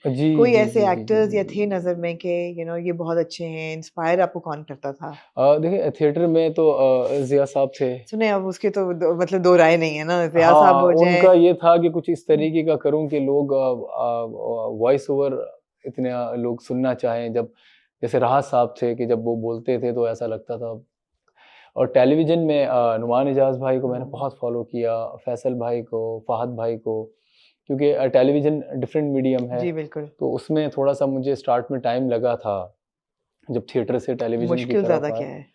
जी, कोई जी, ऐसे जी, जी, जी, एक्टर्स या जी, थे जी। नज़र में कि ये बहुत अच्छे हैं, इंस्पायर आपको कौन करता था? देखिए थिएटर में तो ज़िया साहब थे। सुने अब उसके तो मतलब 2 राय नहीं है ना, ज़िया साहब हाँ, हो जाएँ। उनका ये था कि कुछ इस तरीके का करूँ कि लोग वॉइस ओवर इतने लोग सुनना चाहें जब जैसे राहत साहब थे कि जब वो बोलते थे तो ऐसा लगता था। और टेलीविज़न में नुमान इजाज़ भाई को मैंने बहुत फ़ॉलो किया, फैसल भाई को, फ़हद भाई को, क्योंकि टेलीविज़न डिफरेंट मीडियम है, जी, बिल्कुल। तो उसमें थोड़ा-सा मुझे स्टार्ट में टाइम लगा था, जब थिएटर से टेलीविज़न की मुश्किल तरफ ज़्यादा आए। क्या है?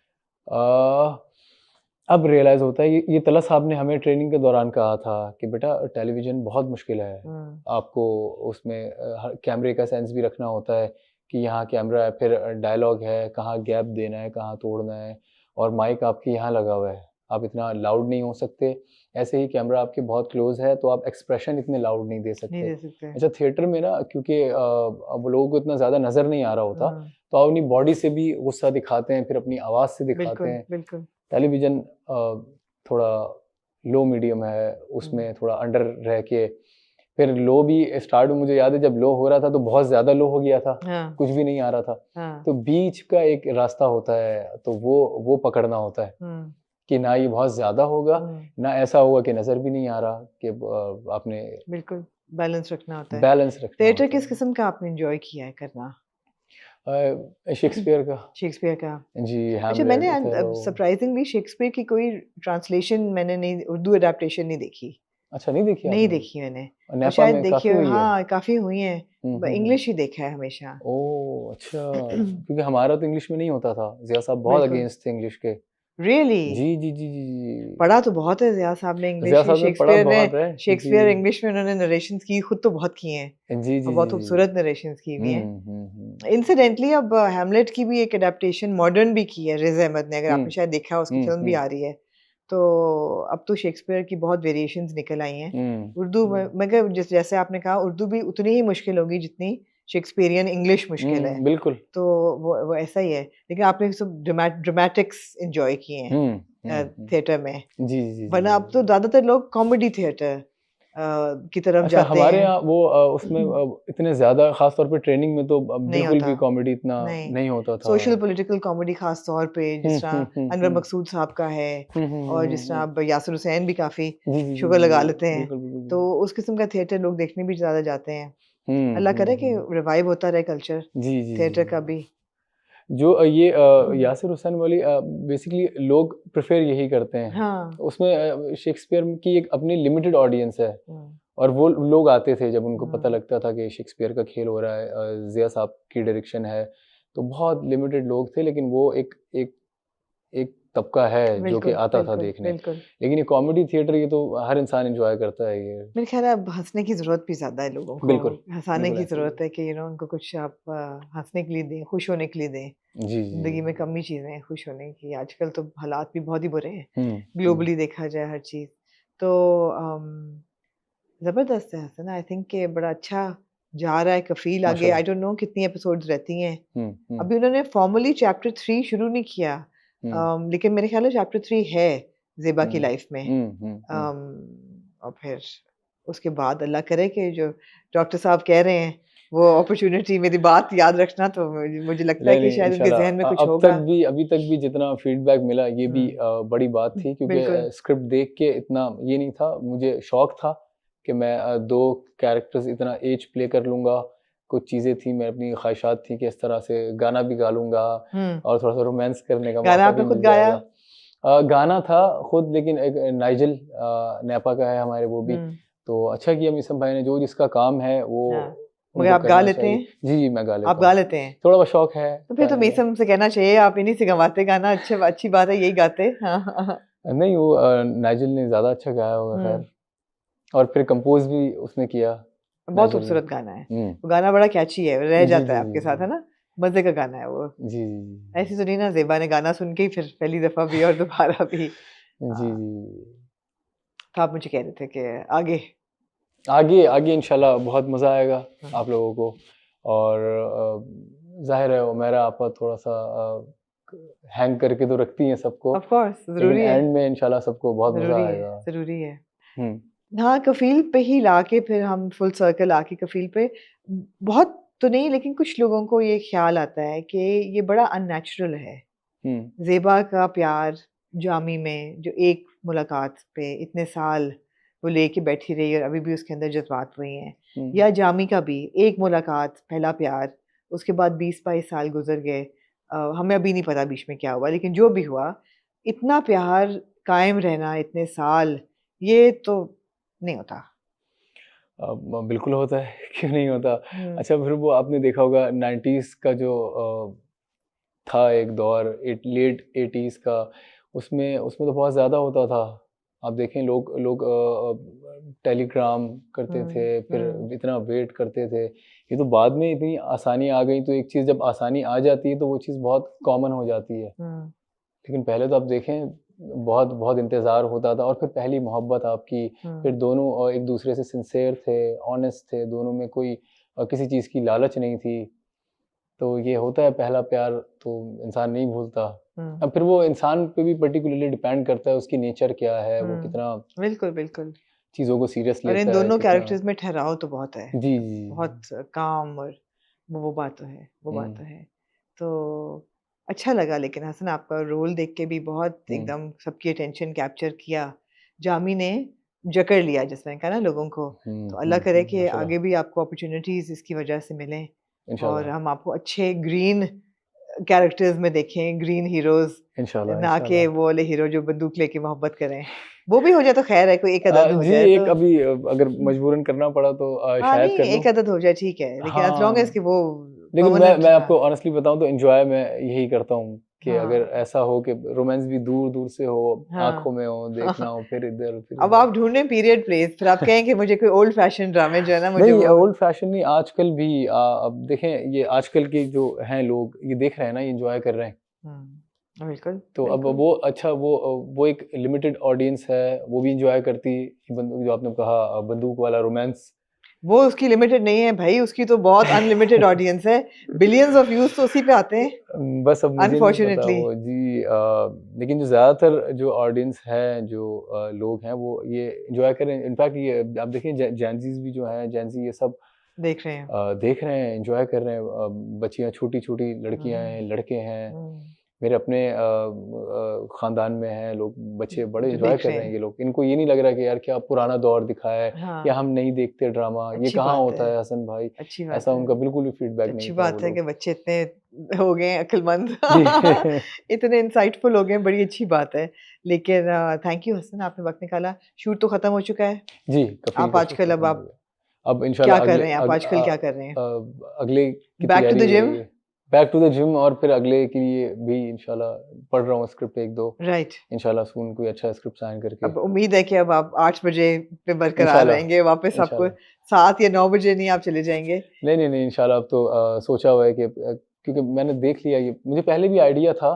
अब रियलाइज़ होता है ये तला साहब ने हमें ट्रेनिंग के दौरान कहा था कि बेटा टेलीविज़न बहुत मुश्किल है। हुँ, आपको उसमें हर कैमरे का सेंस भी रखना होता है कि यहाँ कैमरा है, फिर डायलॉग है, कहाँ गैप देना है, कहाँ तोड़ना है और माइक आपके यहाँ लगा हुआ है। आप इतना लाउड नहीं हो सकते। ऐसे ही कैमरा आपके बहुत क्लोज़ है तो आप एक्सप्रेशन इतने लाउड नहीं दे नहीं सकते। दे सकते। अच्छा थिएटर में ना क्योंकि अब लोगों को इतना ज़्यादा नज़र नहीं आ रहा होता, हुँ, तो आप अपनी बॉडी से भी गुस्सा दिखाते हैं, फिर अपनी आवाज़ से दिखाते बिल्कुल, हैं। बिल्कुल। टेलीविज़न थोड़ा लो मीडियम है, हुँ, उसमें थोड़ा अंडर रह के फिर लो भी स्टार्ट में मुझे याद है जब लो हो रहा था तो बहुत ज़्यादा लो हो गया था, हाँ, कुछ भी नहीं आ रहा था। हाँ, तो बीच का एक रास्ता होता है, तो वो पकड़ना होता है हुँ, कि ना ये बहुत ज़्यादा होगा, हुँ, ना ऐसा होगा कि नज़र भी नहीं आ रहा कि आपने बिल्कुल, बैलेंस रखना होता है। बैलेंस रखना थिएटर होता किस है। किस्म का आपने एन्जॉय किया है करना? शेक्सपियर का शेक्सपियर का। जी, अच्छा हैमलेट, मैंने ओथेलो। सरप्राइज़िंगली शेक्सपियर की कोई ट्रांसलेशन मैंने नहीं, उर्दू एडैप्टेशन नहीं देखी। अच्छा नहीं देखी नहीं आपने? देखी मैंने और नेपा शायद में देखी काफ़ी हो, हुई है। हाँ, काफ़ी हुई हैं। हुँ, ब हुँ, हुँ। इंग्लिश ही देखा है हमेशा। ओह! अच्छा, क्योंकि हमारा तो इंग्लिश में नहीं होता था। ज़िया साहब बहुत बिल्कुल। अगेंस्ट थे इंग्लिश के। रियली? जी, जी, जी, जी, जी। पढ़ा तो बहुत है ज़िया साहब ने ज़िया इंग्लिश, साहब ने पढ़ा बहुत है। शेक्सपियर जी। इंग्लिश में उन्होंने नरेशंस की, खुद तो बहुत की हैं जी, और जी, बहुत जी, जी। खूबसूरत नरेशंस की हुई हैं। हुँ, हुँ, हुँ। इंसिडेंटली अब हैमलेट की भी एक एडैप्टेशन मॉडर्न भी की है रिज़ अहमद ने, अगर हुँ, आपने शायद देखा हो, उसकी हुँ, फ़िल्म भी हुँ, आ रही है। तो अब तो शेक्सपियर की बहुत वेरिएशंस निकल आई हैं। हुँ, उर्दू में हुँ। मगर जैसे आपने कहा, उर्दू भी उतनी ही मुश्किल होगी जितनी शेक्सपियरियन इंग्लिश मुश्किल है। बिल्कुल। तो वो ऐसा ही है। लेकिन आपने सब ड्रामेटिक्स एन्जॉय किए हैं हुँ, हुँ, हुँ। थिएटर में। जी, जी, जी, जी, वरना अब तो जी। ज़्यादातर लोग कॉमेडी थिएटर की तरफ अच्छा जाते हमारे हैं। यहाँ वो उसमें इतने ज़्यादा ख़ास तौर पे ट्रेनिंग में तो नहीं बिल्कुल होता। भी कॉमेडी इतना नहीं। नहीं होता था। सोशल पॉलिटिकल कॉमेडी ख़ास तौर पे हुँ, जिस तरह हुँ, हुँ, अनवर हुँ। मकसूद साहब का है हुँ, हुँ, हुँ, और हुँ, जिस तरह हुँ। अब यासिर हुसैन भी काफ़ी जी, जी, जी, शुगर जी, लगा जी। लेते हैं। बिल्कुल, बिल्कुल, तो बिल्कुल। उस किस्म का थिएटर लोग देखने भी ज़्यादा जाते हैं। हुँ, अल्लाह हुँ, करे कि हुँ। रिवाइव होता रहे कल्चर जी, जी, जी, थिएटर का जी। भी। जो ये यासिर हुसैन वाली बेसिकली लोग प्रेफ़र यही करते हैं। हाँ। उसमें शेक्सपियर की एक अपनी लिमिटेड ऑडियंस है हुँ, और वो लोग आते थे जब उनको पता हुँ। लगता था कि शेक्सपियर का खेल हो रहा है, ज़िया साहब की डायरेक्शन है, तो बहुत लिमिटेड लोग थे लेकिन वो एक एक एक तबका है जो कि बिल्कुल, आता था बिल्कुल, देखने। बिल्कुल। लेकिन ये कॉमेडी थिएटर ये तो हर इंसान एन्जॉय करता है ये। मेरे ख़्याल है अब हँसने की ज़रूरत भी ज़्यादा है लोगों को। बिल्कुल, हँसाने बिल्कुल की ऐसा ही ज़रूरत है। है कि उनको कुछ आप हँसने के लिए दें, खुश होने के लिए दें। जी, जी। ज़िंदगी में कम ही चीज़ें हैं खुश होने की। आजकल तो हालात भी बहुत ही बुरे हैं, हुँ, हुँ। ग्लोबली देखा जाए हर चीज़। तो ज़बरदस्त है हसन, आई थिंक कि बड़ा अच्छा जा रहा है कफ़ील आगे। माशाल्लाह। आई डोंट नो कितनी एपिसोड्स रहती हैं। हुँ, हुँ, अभी उन्होंने फ़ॉर्मली चैप्टर 3 शुरू नहीं किया। हुँ, लेकिन मेरे ख़्याल है चैप्टर 3 है ज़ेबा की हुँ। लाइफ़ में। हुँ, हुँ, हुँ। और फिर उसके बाद अल्लाह करे कि जो डॉक्टर साहब कह रहे हैं, वो अपॉर्च्युनिटी, मेरी बात याद रखना, तो मुझे लगता है नहीं, कि नहीं शायद उनके इंशाल्लाह ज़हन में कुछ अब तक होगा। भी अभी तक भी जितना फीडबैक मिला ये भी हुँ, बड़ी बात थी क्योंकि बिल्कुल। स्क्रिप्ट देख के इतना ये नहीं था, मुझे शौक था कि मैं 2 कैरेक्टर्स इतना एज प्ले कर लूँगा। कुछ चीज़ें थी मैं अपनी ख़्वाहिशात थी कि इस तरह से गाना भी गा लूँगा हुँ, और थोड़ा-सा रोमांस करने का गाना मौका भी आपने खुद मिल गाया? जाएगा। गाना था खुद लेकिन एक नाइजल नेपा का है हमारे वो भी, हुँ, तो अच्छा किया मीसम भाई ने जो जिसका काम है वो हाँ। मगर उनको आप गा करना लेते चाहिए। हैं? जी, जी, मैं गा आप लेता गा हूँ। लेते हैं? थोड़ा बहुत शौक है, तो फिर तो गाने का। मीसम से कहना चाहिए आप इन्हीं से गवाते गाना, अच्छी बात है, यही गाते। हाँ, हाँ, हाँ। नहीं वो नाइजल ने ज़्यादा अच्छा गाया होगा हुँ, ख़ैर और फिर कंपोज़ भी उसने किया, बहुत नाइजल ने। खूबसूरत गाना है। हुँ। वो गाना बड़ा कैची है, रह जी, जाता जी, है जी, आपके साथ, है जी। ना? मज़े का गाना है वो। जी, जी, ऐसी तो नहीं ना, ज़ेबा ने गाना सुन के ही फिर पहली दफ़ा भी और दोबारा भी। जी, जी, हाँ, जी। तो आप मुझे कह रहे थे कि आगे। आगे आगे इंशाल्लाह बहुत मज़ा आएगा हुँ, आप लोगों को और ज़ाहिर है हुमैरा आपा थोड़ा-सा हैंग करके तो रखती हैं सबको, ऑफ़ कोर्स लेकिन ज़रूरी है, एंड में इंशाल्लाह सबको बहुत मज़ा आएगा। ज़रूरी है। हुँ। हाँ, कफ़ील पे ही लाके फिर हम फुल सर्कल आके कफ़ील पे बहुत तो नहीं, लेकिन कुछ लोगों को ये ख्याल आता है कि ये बड़ा अननेचुरल है। ज़ेबा का प्यार जामी में, जो एक मुलाकात पे इतने साल वो लेके बैठी रही और अभी भी उसके अंदर जज़्बात वही हैं। या जामी का भी एक मुलाकात, पहला प्यार, उसके बाद 20-22 साल गुज़र गए। हमें अभी नहीं पता बीच में क्या हुआ, लेकिन जो भी हुआ, इतना प्यार कायम रहना इतने साल, ये तो नहीं होता। बिल्कुल होता है क्यों नहीं होता। हुँ, अच्छा फिर वो आपने देखा होगा 90s का जो था एक दौर लेट 80s का, उसमें उसमें तो बहुत ज़्यादा होता था। आप देखें लोग लोग टेलीग्राम करते थे, हुँ, हुँ, फिर इतना वेट करते थे। ये तो बाद में इतनी आसानी आ गई, तो एक चीज़ जब आसानी आ जाती है तो वो चीज़ बहुत कॉमन हो जाती है। हुँ, लेकिन पहले तो आप देखें बहुत बहुत इंतज़ार होता था, और फिर पहली मोहब्बत आपकी, फिर हुँ, दोनों एक दूसरे से सिंसियर थे, ऑनेस्ट थे, दोनों में कोई किसी चीज़ की लालच नहीं थी। तो ये होता है पहला प्यार, तो इंसान नहीं भूलता। हुँ, अब फिर वो इंसान पे भी पर्टिकुलरली डिपेंड करता है, उसकी नेचर क्या है, वो हुँ। कितना बिल्कुल, बिल्कुल। चीज़ों को सीरियस और इन लेता है, दोनों कितना। कैरेक्टर्स में ठहराव तो बहुत है। जी, जी, बहुत जी। काम, और वो बात तो है, वो बात हुँ, तो है। तो अच्छा लगा, लेकिन हसन आपका रोल देख के भी बहुत हुँ, एकदम सबकी अटेंशन कैप्चर किया। जामी ने जकड़ लिया जिस तरह का ना लोगों को। तो अल्लाह करे कि माशाल्लाह, आगे भी आपको अपॉर्च्युनिटीज़ इसकी वजह से मिलें और इंशाल्लाह, हम आपको अच्छे ग्रीन कैरेक्टर्स में देखें, ग्रीन हीरोज़, इंशाल्लाह, ना कि इंशाल्लाह। वो वाले हीरो जो बंदूक लेके मोहब्बत करें। वो भी हो जाए तो ख़ैर है, कोई एक अदद हो जी, जाए एक तो। अभी अगर मजबूरन करना पड़ा तो हाँ, शायद नहीं, कर लूँ। एक आदत हो जाए ठीक है, लेकिन एज़ लॉन्ग एज़ हाँ। कि वो लेकिन मैं परमानेंट मैं ना। आपको ऑनेस्टली बताऊँ तो एन्जॉय मैं यही करता हूँ कि अगर हाँ, ऐसा हो कि रोमांस भी दूर-दूर से हो, हाँ। आँखों में हो, देखना हो, फिर अब इधर। आप ढूँढें पीरियड प्लेस, फिर आप कहें कि मुझे कोई ओल्ड फैशन ड्रामे जो है ना मुझे नहीं, वो। ओल्ड फैशन नहीं, आजकल भी अब देखें ये आजकल के जो हैं लोग, ये देख रहे हैं ना, ये एन्जॉय कर रहे हैं। हुँ, बिल्कुल, तो अब बिल्कुल। वो अच्छा वो एक लिमिटेड ऑडियंस है, वो भी एन्जॉय करती है, बंदूक जो आपने कहा बंदूक वाला रोमांस। वो उसकी लिमिटेड नहीं है भई, उसकी तो बहुत अनलिमिटेड ऑडियंस है। बिलियंस ऑफ व्यूज़ तो उसी पे आते हैं, बस अब मुझे नहीं पता अनफॉर्च्यूनेटली। वो जी, लेकिन जो ज़्यादातर जो ऑडियंस है, जो लोग हैं, वो ये एन्जॉय कर रहे हैं। इनफैक्ट ये आप देखिए जेन ज़ीज़ भी जो हैं, जेन ज़ी ये सब देख रहे हैं। देख रहे हैं, एन्जॉय कर रहे हैं। बच्चियाँ छोटी-छोटी लड़कियाँ हुँ, हैं, लड़के हैं, हुँ। मेरे अपने ख़ानदान में हैं लोग, बच्चे बड़े जो एन्जॉय देख कर रहे रहे हैं हैं। ये लोग। इनको ये नहीं लग रहा कि यार क्या पुराना दौर दिखाया है या हाँ, हम नहीं देखते ड्रामा, ये अच्छी कहाँ बात है, होता है हसन भाई, अच्छी ऐसा बात है। उनका बिल्कुल भी फीडबैक नहीं अच्छी था वो बात है कि लोग। बच्चे इतने हो गए हैं अक्लमंद, जी। इतने इंसाइटफुल हो गए हैं, बड़ी अच्छी बात है। लेकिन थैंक यू हसन, आपने वक़्त निकाला। शूट तो ख़त्म हो चुका है। जी, कफ़ील आप का शूट आजकल अब खत्म हो आप गया। अब क्या इंशाल्लाह कर रहे हैं? आप आजकल क्या कर रहे हैं? अगले की बैक टू तैयारी the gym? Back to the gym, और फिर अगले के लिए भी इंशाल्लाह पढ़ रहा हूँ स्क्रिप्ट 1-2, राइट। इंशाल्लाह सून कोई अच्छा स्क्रिप्ट साइन करके। अब उम्मीद है कि अब आप 8 बजे पे बरकरार इंशाल्लाह, रहेंगे, वापस आपको इंशाल्लाह। 7 या 9 बजे नहीं आप चले जाएँगे? नहीं, नहीं, नहीं, इंशाल्लाह अब तो सोचा हुआ है कि क्योंकि मैंने देख लिया ये, मुझे पहले भी आइडिया था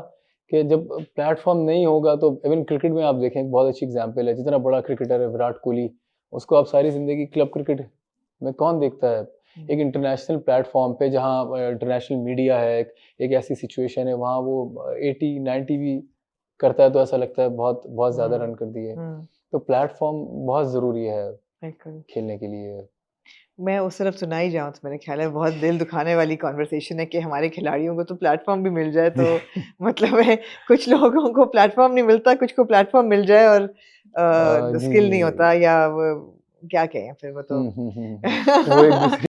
कि जब प्लेटफ़ॉर्म नहीं होगा तो इवन क्रिकेट में आप देखें एक बहुत अच्छी एग्ज़ाम्पल है, जितना बड़ा क्रिकेटर है विराट कोहली, उसको आप सारी ज़िंदगी क्लब क्रिकेट में कौन देखता है? हुँ, एक इंटरनेशनल प्लेटफ़ॉर्म पे जहाँ इंटरनेशनल मीडिया है, एक ऐसी सिचुएशन है, वहाँ वो 80-90 भी करता है तो ऐसा लगता है बहुत बहुत ज़्यादा हुँ, रन कर दिए। हुँ, तो प्लेटफ़ॉर्म बहुत ज़रूरी है बिल्कुल। खेलने के लिए। मैं उस तरफ सुना ही जाऊँ तो मेरे ख्याल है बहुत दिल दुखाने वाली कन्वर्सेशन है कि हमारे खिलाड़ियों को तो प्लेटफ़ॉर्म भी मिल जाए जी। तो मतलब है, कुछ लोगों को प्लेटफ़ॉर्म नहीं मिलता, कुछ को प्लेटफ़ॉर्म मिल जाए और जी, स्किल जी, नहीं होता जी। या वो क्या कहें फिर वो तो। वो एक दूसरे